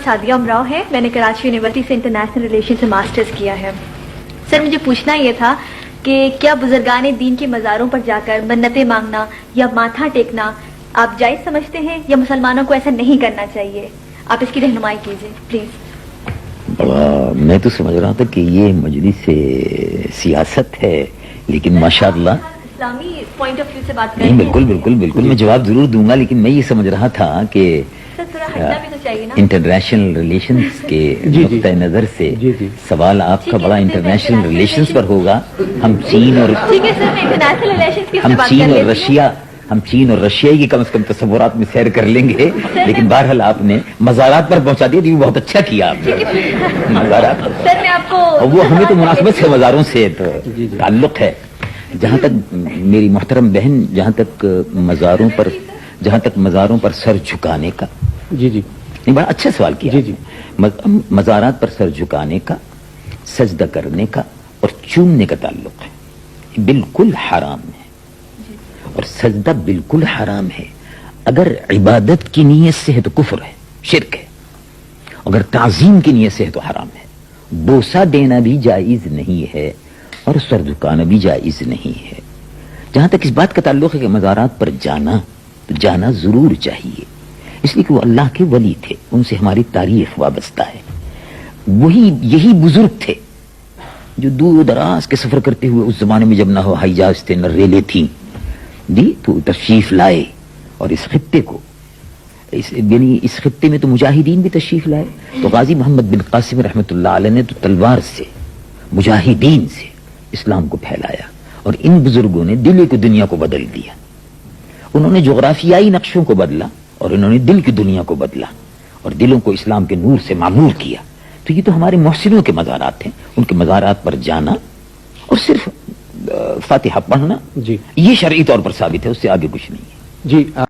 सादिया उमराव है। मैंने कराची यूनिवर्सिटी से इंटरनेशनल रिलेशन से मास्टर्स किया है। सर मुझे पूछना ये था कि क्या बुजुर्गान दीन के मज़ारों पर जाकर मन्नतें मांगना या माथा टेकना आप जायज़ समझते हैं या मुसलमानों को ऐसा नहीं करना चाहिए? आप इसकी रहनुमाई कीजिए प्लीज। बड़ा मैं तो समझ रहा था कि ये मजलिस से सियासत है, लेकिन माशाअल्लाह इस्लामी पॉइंट ऑफ व्यू से बात नहीं, करें। बिल्कुल बिल्कुल बिल्कुल मैं जवाब जरूर दूंगा, लेकिन मैं ये समझ रहा था कि सर थोड़ा हटना भी तो चाहिए ना। इंटरनेशनल रिलेशंस के नुक्ता नजर से सवाल आपका बड़ा इंटरनेशनल रिलेशंस पर होगा। हम चीन और ठीक है सर, मैं इंटरनेशनल रिलेशंस की हम बात चीन कर और लेती हूँ। रशिया हम चीन और रशिया की कम से कम तस्वुरात में सैर कर लेंगे, लेकिन बहरहाल आपने मज़ारात पर पहुंचा दिया, तो बहुत अच्छा किया आपने मज़ारात पर। सर मैं आपको और वो हमें तो मुनासिबत से मज़ारों से तो ताल्लुक है। जहाँ तक मेरी मोहतरम बहन, जहाँ तक मज़ारों पर सर झुकाने का, नहीं बड़ा अच्छा सवाल किया। मज़ारात पर सर झुकाने का, सजदा करने का और चूमने का ताल्लुक है, बिल्कुल हराम है। और सजदा बिल्कुल हराम है। अगर इबादत की नीयत से है तो कुफ्र है, शिरक है। अगर ताज़ीम की नीयत से है तो हराम है। बोसा देना भी जायज नहीं है और सर झुकाना भी जायज नहीं है। जहां तक इस बात का ताल्लुक है कि मज़ारात पर जाना, तो जाना जरूर चाहिए, इसलिए कि वो अल्लाह के वली थे, उनसे हमारी तारीख वाबस्ता है। यही बुजुर्ग थे जो दूर दराज के सफर करते हुए, उस जमाने में जब ना हवाई जहाज थे न रेलें थी, तो तशरीफ लाए और इस खित्ते को, इस खित्ते में तो मुजाहिदीन भी तशरीफ लाए। तो गाजी मोहम्मद बिन कासिम रहमतुल्लाह अलैह ने तो तलवार से, मुजाहिदीन से इस्लाम को फैलाया, और इन बुजुर्गों ने दिल की दुनिया को बदल दिया। उन्होंने जोग्राफियाई नक्शों को बदला और इन्होंने दिल की दुनिया को बदला और दिलों को इस्लाम के नूर से मामूर किया। तो ये तो हमारे मोहसिनों के मज़ारात हैं। उनके मज़ारात पर जाना और सिर्फ फातिहा पढ़ना, ये शरई तौर पर साबित है, उससे आगे कुछ नहीं है। जी